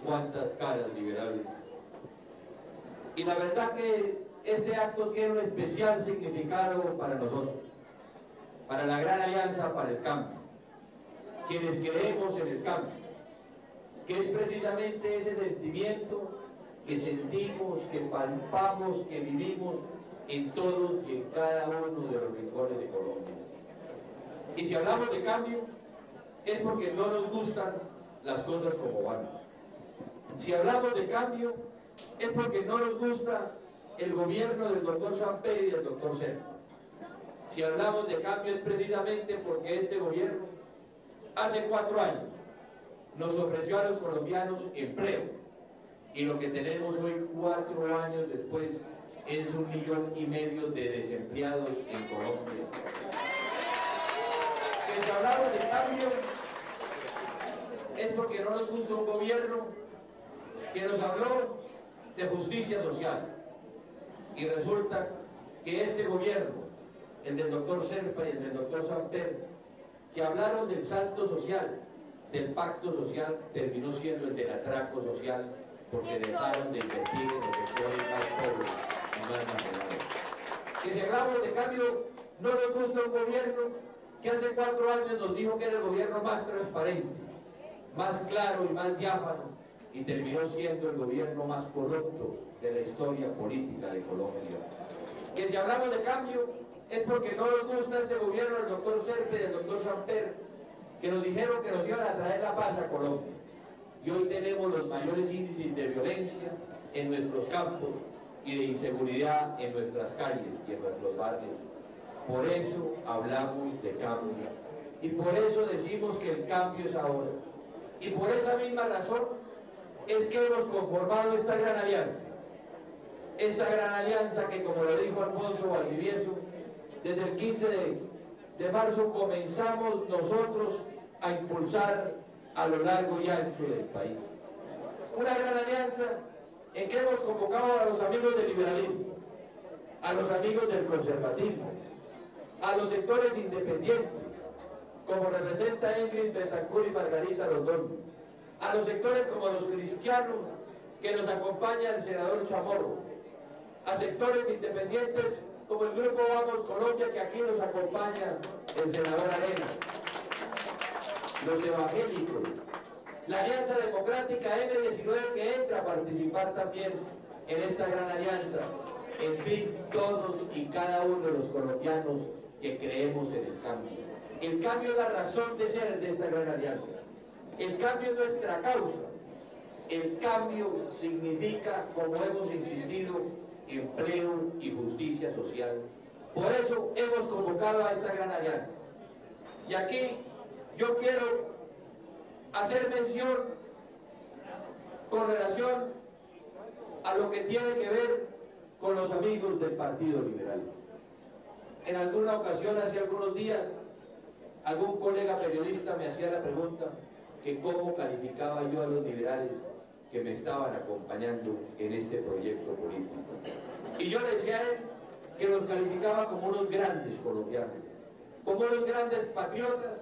cuantas caras liberales. Y la verdad que este acto tiene un especial significado para nosotros, para la Gran Alianza para el Cambio, quienes creemos en el cambio, que es precisamente ese sentimiento que sentimos, que palpamos, que vivimos en todos y en cada uno de los rincones de Colombia. Y si hablamos de cambio, es porque no nos gustan las cosas como van. Si hablamos de cambio, es porque no nos gusta el gobierno del doctor Samper y del doctor Serpa. Si hablamos de cambio es precisamente porque este gobierno hace 4 años nos ofreció a los colombianos empleo, y lo que tenemos hoy 4 años después es 1,5 millones de desempleados en Colombia. Que si hablamos de cambio es porque no nos gusta un gobierno que nos habló de justicia social, y resulta que este gobierno, el del doctor Serpa y el del doctor Samper, que hablaron del salto social, del pacto social, terminó siendo el del atraco social, porque dejaron de invertir en los sectores más pobres y más marginados. Que si hablamos de cambio, no nos gusta un gobierno que hace 4 años nos dijo que era el gobierno más transparente, más claro y más diáfano, y terminó siendo el gobierno más corrupto de la historia política de Colombia. Que si hablamos de cambio, es porque no nos gusta este gobierno del doctor Serpa y del doctor Samper, que nos dijeron que nos iban a traer la paz a Colombia. Y hoy tenemos los mayores índices de violencia en nuestros campos y de inseguridad en nuestras calles y en nuestros barrios. Por eso hablamos de cambio, y por eso decimos que el cambio es ahora. Y por esa misma razón es que hemos conformado esta gran alianza. Esta gran alianza que, como lo dijo Alfonso Valdivieso, desde el 15 de marzo comenzamos nosotros a impulsar a lo largo y ancho del país. Una gran alianza en que hemos convocado a los amigos del liberalismo, a los amigos del conservatismo, a los sectores independientes, como representa Ingrid Betancourt y Margarita Londoño, a los sectores como los cristianos, que nos acompaña el senador Chamorro, a sectores independientes como el Grupo Vamos Colombia, que aquí nos acompaña el senador Arena, los evangélicos, la Alianza Democrática M19, que entra a participar también en esta gran alianza, en fin, todos y cada uno de los colombianos que creemos en el cambio. El cambio es la razón de ser de esta gran alianza. El cambio es nuestra causa. El cambio significa, como hemos insistido, empleo y justicia social. Por eso hemos convocado a esta gran alianza. Y aquí yo quiero hacer mención con relación a lo que tiene que ver con los amigos del Partido Liberal. En alguna ocasión, hace algunos días, algún colega periodista me hacía la pregunta que cómo calificaba yo a los liberales que me estaban acompañando en este proyecto político. Y yo le decía a él que los calificaba como unos grandes colombianos, como unos grandes patriotas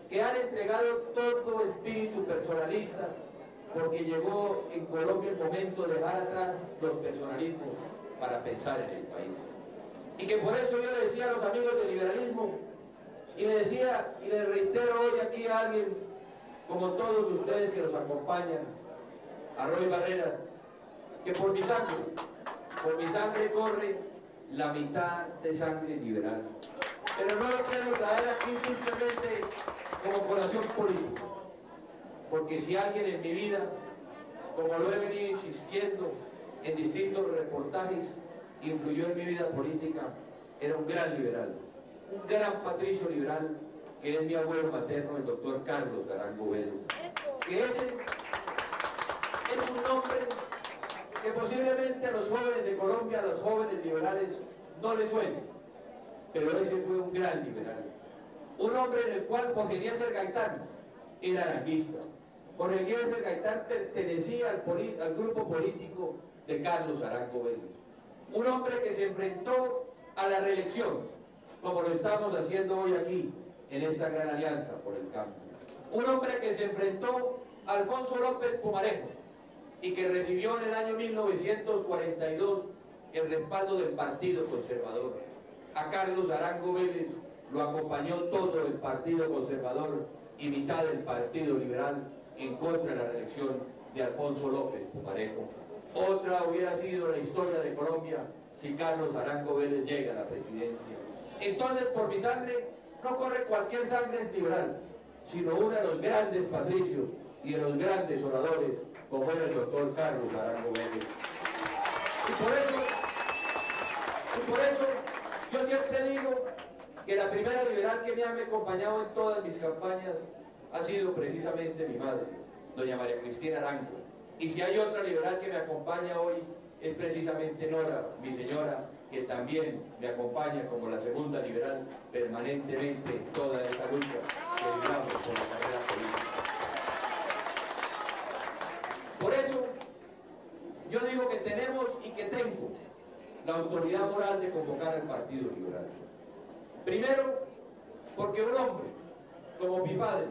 que han entregado todo espíritu personalista, porque llegó en Colombia el momento de dejar atrás los personalismos para pensar en el país. Y que por eso yo le decía a los amigos del liberalismo, y le decía, y le reitero hoy aquí a alguien, como todos ustedes que nos acompañan, a Roy Barreras, que por mi sangre corre la mitad de sangre liberal. Pero no lo quiero traer aquí simplemente como colación política, porque si alguien en mi vida, como lo he venido insistiendo en distintos reportajes, influyó en mi vida política, era un gran liberal, un gran patricio liberal, que es mi abuelo materno, el doctor Carlos Arango Vélez, que ese es un nombre que posiblemente a los jóvenes de Colombia, a los jóvenes liberales, no les suene, pero ese fue un gran liberal, un hombre en el cual Jorge Eliezer Gaitán era aranguista. Jorge Eliezer Gaitán pertenecía al grupo político de Carlos Arango Vélez, un hombre que se enfrentó a la reelección, como lo estamos haciendo hoy aquí, en esta gran alianza por el cambio. Un hombre que se enfrentó a Alfonso López Pumarejo, y que recibió en el año 1942 el respaldo del Partido Conservador. A Carlos Arango Vélez lo acompañó todo el Partido Conservador y mitad del Partido Liberal en contra de la reelección de Alfonso López Pumarejo. Otra hubiera sido la historia de Colombia si Carlos Arango Vélez llega a la presidencia. Entonces, por mi sangre no corre cualquier sangre liberal, sino una de los grandes patricios y de los grandes oradores, como era el doctor Carlos Arango Vélez. Y por eso yo siempre digo que la primera liberal que me ha acompañado en todas mis campañas ha sido precisamente mi madre, doña María Cristina Arango. Y si hay otra liberal que me acompaña hoy, es precisamente Nora, mi señora, que también me acompaña como la segunda liberal permanentemente en toda esta lucha que libramos por la carrera política. Por eso, yo digo que tenemos y que tengo la autoridad moral de convocar al Partido Liberal. Primero, porque un hombre como mi padre,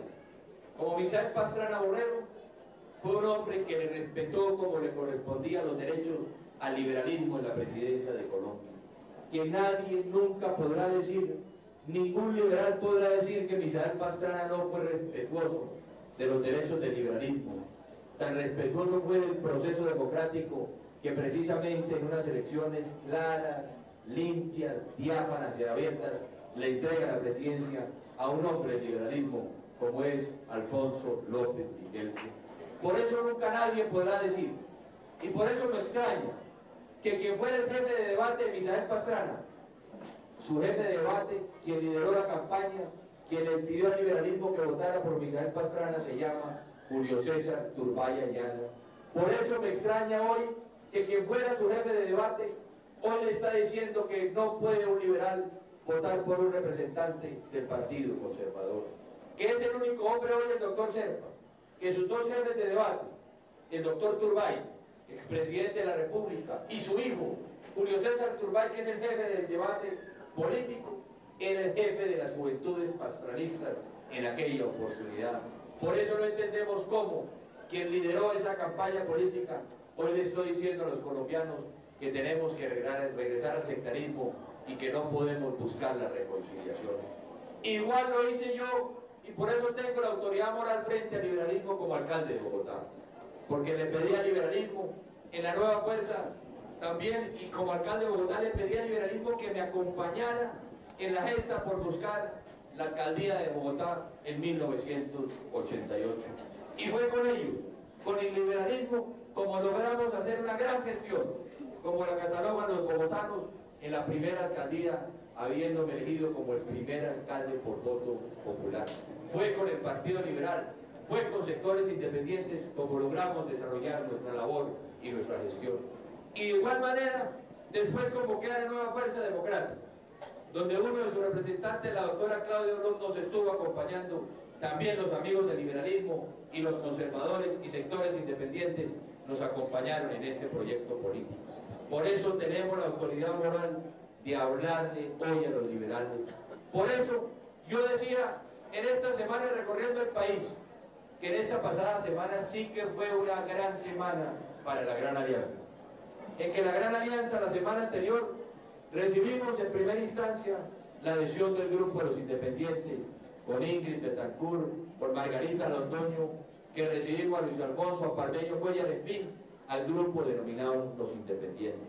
como Misael Pastrana Borrero, fue un hombre que le respetó como le correspondía los derechos al liberalismo en la presidencia de Colombia. Que nadie nunca podrá decir, ningún liberal podrá decir que Misael Pastrana no fue respetuoso de los derechos del liberalismo. Tan respetuoso fue del proceso democrático que precisamente en unas elecciones claras, limpias, diáfanas y abiertas le entrega la presidencia a un hombre del liberalismo como es Alfonso López Miguelsen. Por eso nunca nadie podrá decir, y por eso me extraña, que quien fuera el jefe de debate de Misael Pastrana, su jefe de debate, quien lideró la campaña, quien le pidió al liberalismo que votara por Misael Pastrana, se llama Julio César Turbay Ayala. Por eso me extraña hoy que quien fuera su jefe de debate, hoy le está diciendo que no puede un liberal votar por un representante del Partido Conservador. Que es el único hombre hoy, el doctor Serpa, que sus dos jefes de debate, el doctor Turbay, expresidente de la República, y su hijo, Julio César Turbay, que es el jefe del debate político, era el jefe de las juventudes pastranistas en aquella oportunidad. Por eso no entendemos cómo quien lideró esa campaña política, hoy le estoy diciendo a los colombianos que tenemos que regresar al sectarismo y que no podemos buscar la reconciliación. Igual lo hice yo, y por eso tengo la autoridad moral frente al liberalismo como alcalde de Bogotá, porque le pedí al liberalismo en la Nueva Fuerza también, y como alcalde de Bogotá le pedí al liberalismo que me acompañara en la gesta por buscar la alcaldía de Bogotá en 1988. Y fue con ellos, con el liberalismo, como logramos hacer una gran gestión, como la catalogan los bogotanos, en la primera alcaldía, habiéndome elegido como el primer alcalde por voto popular. Fue con el Partido Liberal, fue con sectores independientes como logramos desarrollar nuestra labor y nuestra gestión. Y de igual manera, después convoqué a la Nueva Fuerza Democrática, donde uno de sus representantes, la doctora Claudia Orlón, nos estuvo acompañando, también los amigos del liberalismo y los conservadores y sectores independientes nos acompañaron en este proyecto político. Por eso tenemos la autoridad moral de hablarle hoy a los liberales. Por eso yo decía en esta semana recorriendo el país, que en esta pasada semana sí que fue una gran semana para la Gran Alianza. En que la Gran Alianza la semana anterior recibimos en primera instancia la adhesión del grupo de los independientes, con Ingrid Betancourt, con Margarita Londoño, que recibimos a Luis Alfonso, a Parmeño Cuellar, en fin, al grupo denominado Los Independientes.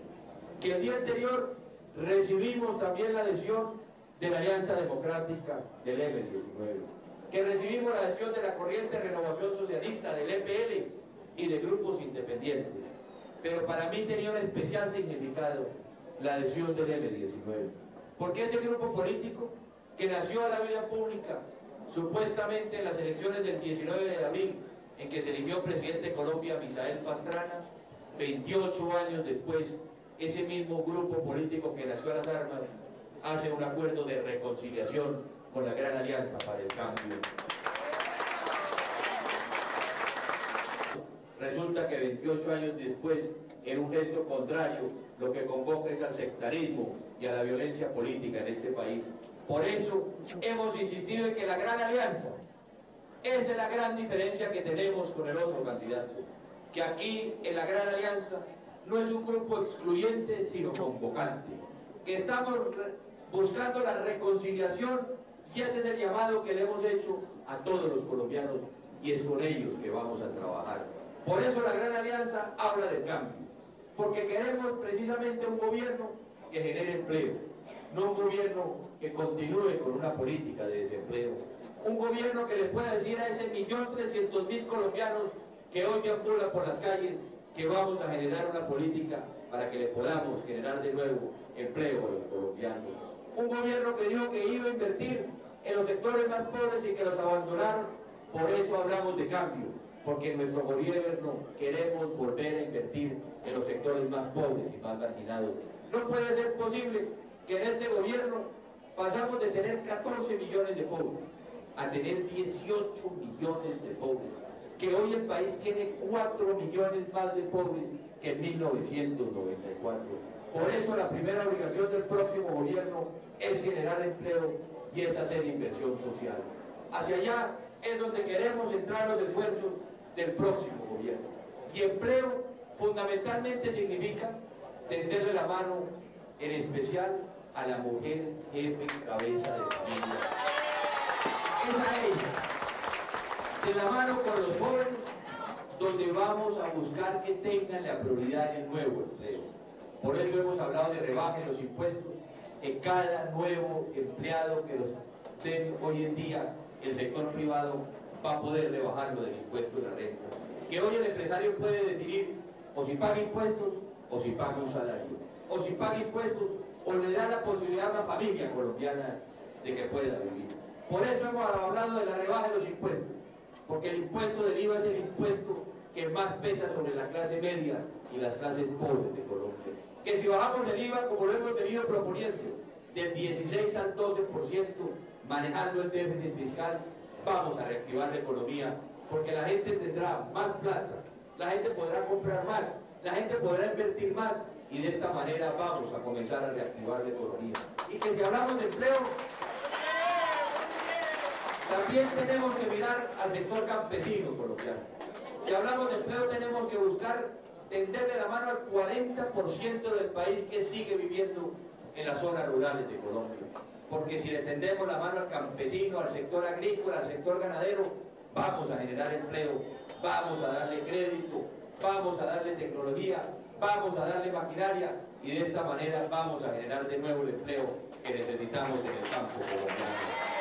Que el día anterior recibimos también la adhesión de la Alianza Democrática del M19, que recibimos la adhesión de la Corriente Renovación Socialista, del EPL y de grupos independientes. Pero para mí tenía un especial significado la adhesión del M19, porque ese grupo político que nació a la vida pública supuestamente en las elecciones del 19 de abril, en que se eligió presidente de Colombia Misael Pastrana, 28 años después, ese mismo grupo político que nació a las armas hace un acuerdo de reconciliación con la Gran Alianza para el Cambio. Resulta que 28 años después, en un gesto contrario, lo que convoca es al sectarismo y a la violencia política en este país. Por eso hemos insistido en que la Gran Alianza, esa es la gran diferencia que tenemos con el otro candidato. que aquí en la Gran Alianza no es un grupo excluyente, sino convocante, que estamos buscando la reconciliación, y ese es el llamado que le hemos hecho a todos los colombianos, y es con ellos que vamos a trabajar. Por eso la Gran Alianza habla del cambio, porque queremos precisamente un gobierno que genere empleo, no un gobierno que continúe con una política de desempleo, un gobierno que les pueda decir a ese 1.300.000 colombianos que hoy deambulan por las calles que vamos a generar una política para que le podamos generar de nuevo empleo a los colombianos. Un gobierno que dijo que iba a invertir en los sectores más pobres y que los abandonaron. Por eso hablamos de cambio, porque en nuestro gobierno queremos volver a invertir en los sectores más pobres y más marginados. No puede ser posible que en este gobierno pasamos de tener 14 millones de pobres a tener 18 millones de pobres, que hoy el país tiene 4 millones más de pobres que en 1994. Por eso la primera obligación del próximo gobierno es generar empleo y es hacer inversión social. Hacia allá es donde queremos centrar los esfuerzos del próximo gobierno. Y empleo fundamentalmente significa tenderle la mano, en especial a la mujer jefe, cabeza de familia. Es a ella, de la mano con los jóvenes, donde vamos a buscar que tengan la prioridad en el nuevo empleo. Por eso hemos hablado de rebaja en los impuestos, que cada nuevo empleado que los den hoy en día el sector privado va a poder rebajarlo del impuesto de la renta. Que hoy el empresario puede decidir o si paga impuestos o si paga un salario, o si paga impuestos o le da la posibilidad a una familia colombiana de que pueda vivir. Por eso hemos hablado de la rebaja de los impuestos, porque el impuesto del IVA es el impuesto que más pesa sobre la clase media y las clases pobres de Colombia. Que si bajamos el IVA, como lo hemos venido proponiendo, del 16 al 12%, manejando el déficit fiscal, vamos a reactivar la economía, porque la gente tendrá más plata, la gente podrá comprar más, la gente podrá invertir más, y de esta manera vamos a comenzar a reactivar la economía. Y que si hablamos de empleo, también tenemos que mirar al sector campesino colombiano. Si hablamos de empleo, tenemos que buscar tenderle la mano al 40% del país que sigue viviendo en las zonas rurales de Colombia. Porque si le tendemos la mano al campesino, al sector agrícola, al sector ganadero, vamos a generar empleo, vamos a darle crédito, vamos a darle tecnología, vamos a darle maquinaria, y de esta manera vamos a generar de nuevo el empleo que necesitamos en el campo colombiano.